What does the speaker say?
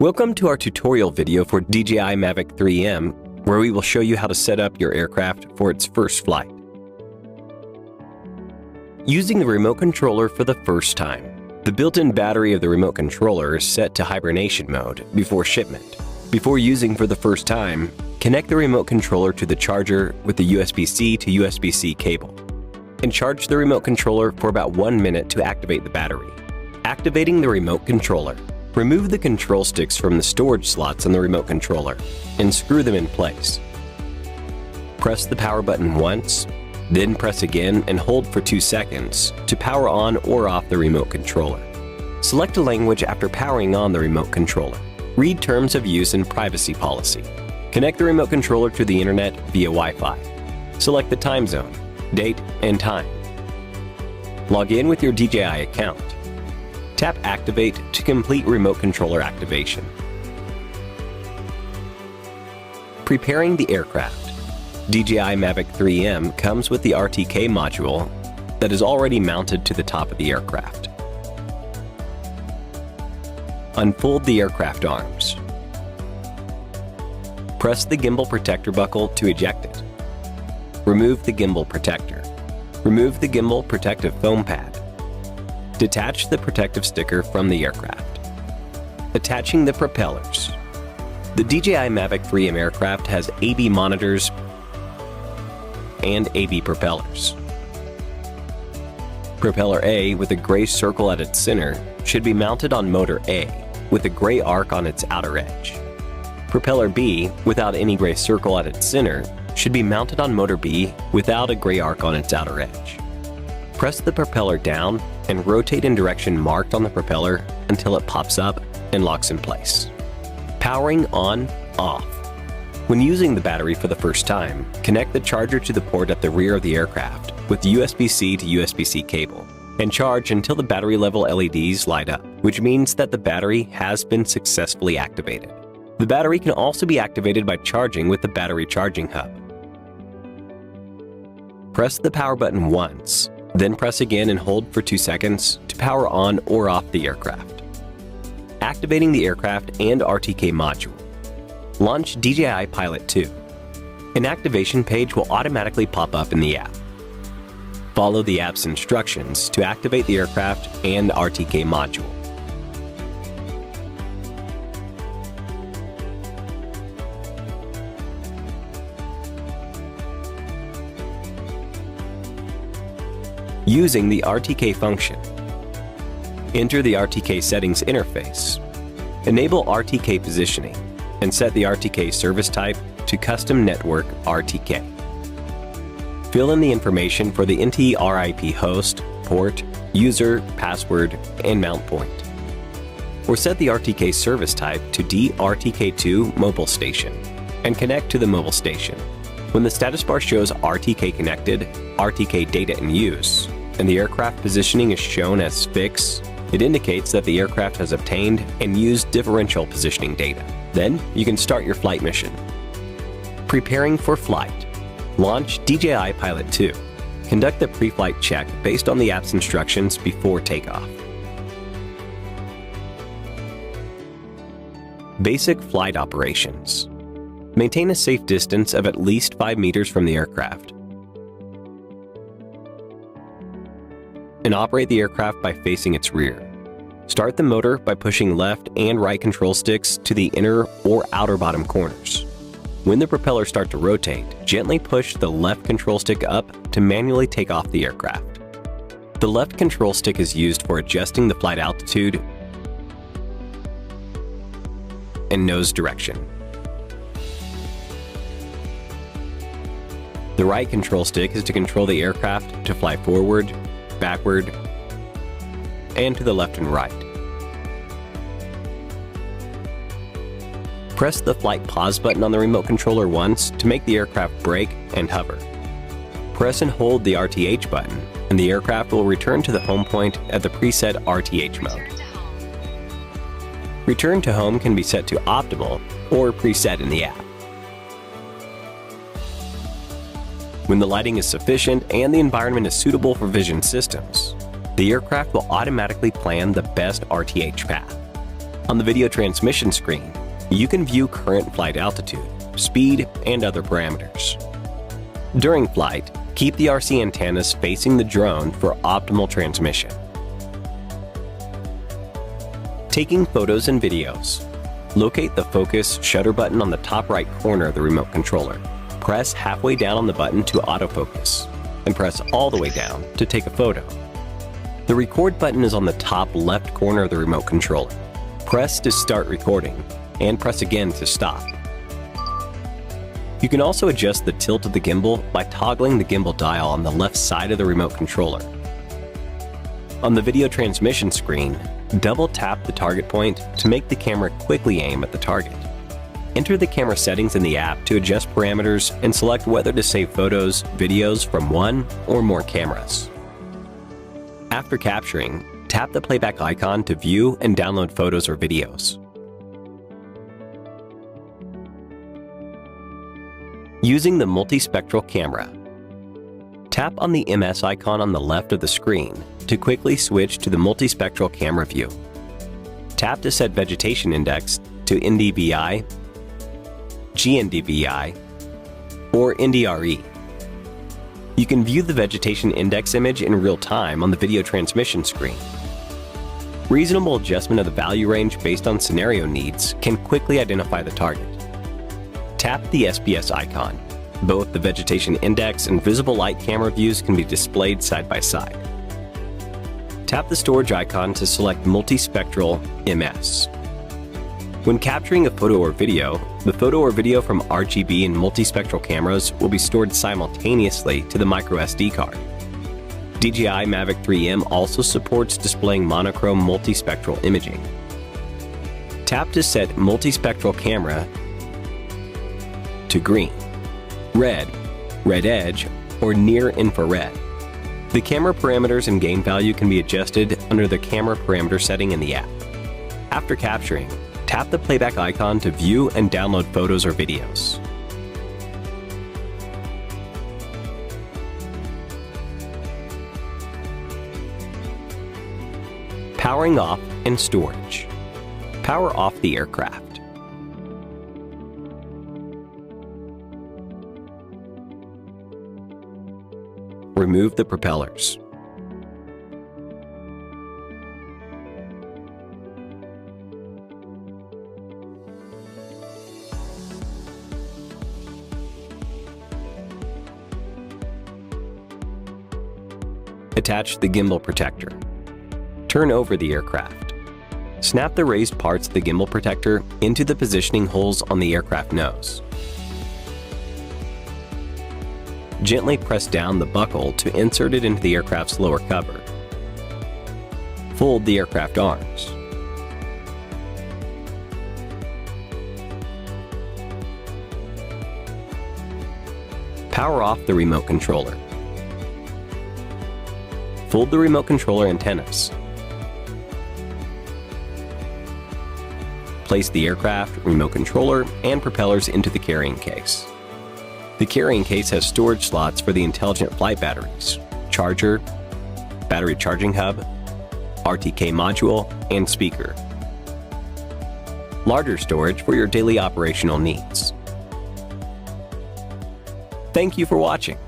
Welcome to our tutorial video for DJI Mavic 3M, where we will show you how to set up your aircraft for its first flight. Using the remote controller for the first time. The built-in battery of the remote controller is set to hibernation mode before shipment. Before using for the first time, connect the remote controller to the charger with the USB-C to USB-C cable, and charge the remote controller for about 1 minute to activate the battery. Activating the remote controller. Remove the control sticks from the storage slots on the remote controller and screw them in place. Press the power button once, then press again and hold for 2 seconds to power on or off the remote controller. Select a language after powering on the remote controller. Read terms of use and privacy policy. Connect the remote controller to the internet via Wi-Fi. Select the time zone, date, and time. Log in with your DJI account. Tap Activate to complete remote controller activation. Preparing the aircraft. DJI Mavic 3M comes with the RTK module that is already mounted to the top of the aircraft. Unfold the aircraft arms. Press the gimbal protector buckle to eject it. Remove the gimbal protector. Remove the gimbal protective foam pad. Detach the protective sticker from the aircraft. Attaching the propellers. The DJI Mavic 3M aircraft has AB monitors and AB propellers. Propeller A with a gray circle at its center should be mounted on motor A with a gray arc on its outer edge. Propeller B without any gray circle at its center should be mounted on motor B without a gray arc on its outer edge. Press the propeller down and rotate in direction marked on the propeller until it pops up and locks in place. Powering on, off. When using the battery for the first time, connect the charger to the port at the rear of the aircraft with USB-C to USB-C cable and charge until the battery level LEDs light up, which means that the battery has been successfully activated. The battery can also be activated by charging with the battery charging hub. Press the power button once, then press again and hold for 2 seconds to power on or off the aircraft. Activating the aircraft and RTK module. Launch DJI Pilot 2. An activation page will automatically pop up in the app. Follow the app's instructions to activate the aircraft and RTK module. Using the RTK function. Enter the RTK settings interface. Enable RTK positioning and set the RTK service type to Custom Network RTK. Fill in the information for the NT-RIP host, port, user, password, and mount point. Or set the RTK service type to DRTK2 mobile station and connect to the mobile station. When the status bar shows RTK connected, RTK data in use, and the aircraft positioning is shown as fix, it indicates that the aircraft has obtained and used differential positioning data. Then you can start your flight mission. Preparing for flight. Launch DJI Pilot 2. Conduct the pre-flight check based on the app's instructions before takeoff. Basic flight operations. Maintain a safe distance of at least 5 meters from the aircraft. And operate the aircraft by facing its rear. Start the motor by pushing left and right control sticks to the inner or outer bottom corners. When the propellers start to rotate, gently push the left control stick up to manually take off the aircraft. The left control stick is used for adjusting the flight altitude and nose direction. The right control stick is to control the aircraft to fly forward, backward, and to the left and right. Press the flight pause button on the remote controller once to make the aircraft brake and hover. Press and hold the RTH button, and the aircraft will return to the home point at the preset RTH mode. Return to home can be set to optimal or preset in the app. When the lighting is sufficient and the environment is suitable for vision systems, the aircraft will automatically plan the best RTH path. On the video transmission screen, you can view current flight altitude, speed, and other parameters. During flight, keep the RC antennas facing the drone for optimal transmission. Taking photos and videos. Locate the focus shutter button on the top right corner of the remote controller. Press halfway down on the button to autofocus, and press all the way down to take a photo. The record button is on the top left corner of the remote controller. Press to start recording, and press again to stop. You can also adjust the tilt of the gimbal by toggling the gimbal dial on the left side of the remote controller. On the video transmission screen, double tap the target point to make the camera quickly aim at the target. Enter the camera settings in the app to adjust parameters and select whether to save photos, videos from one or more cameras. After capturing, tap the playback icon to view and download photos or videos. Using the multispectral camera. Tap on the MS icon on the left of the screen to quickly switch to the multispectral camera view. Tap to set vegetation index to NDVI, GNDVI, or NDRE. You can view the vegetation index image in real time on the video transmission screen. Reasonable adjustment of the value range based on scenario needs can quickly identify the target. Tap the SPS icon. Both the vegetation index and visible light camera views can be displayed side by side. Tap the storage icon to select multispectral MS. When capturing a photo or video, the photo or video from RGB and multispectral cameras will be stored simultaneously to the microSD card. DJI Mavic 3M also supports displaying monochrome multispectral imaging. Tap to set multispectral camera to green, red, red edge, or near infrared. The camera parameters and gain value can be adjusted under the camera parameter setting in the app. After capturing, tap the playback icon to view and download photos or videos. Powering off and storage. Power off the aircraft. Remove the propellers. Attach the gimbal protector. Turn over the aircraft. Snap the raised parts of the gimbal protector into the positioning holes on the aircraft nose. Gently press down the buckle to insert it into the aircraft's lower cover. Fold the aircraft arms. Power off the remote controller. Fold the remote controller antennas. Place the aircraft, remote controller, and propellers into the carrying case. The carrying case has storage slots for the intelligent flight batteries, charger, battery charging hub, RTK module, and speaker. Larger storage for your daily operational needs. Thank you for watching.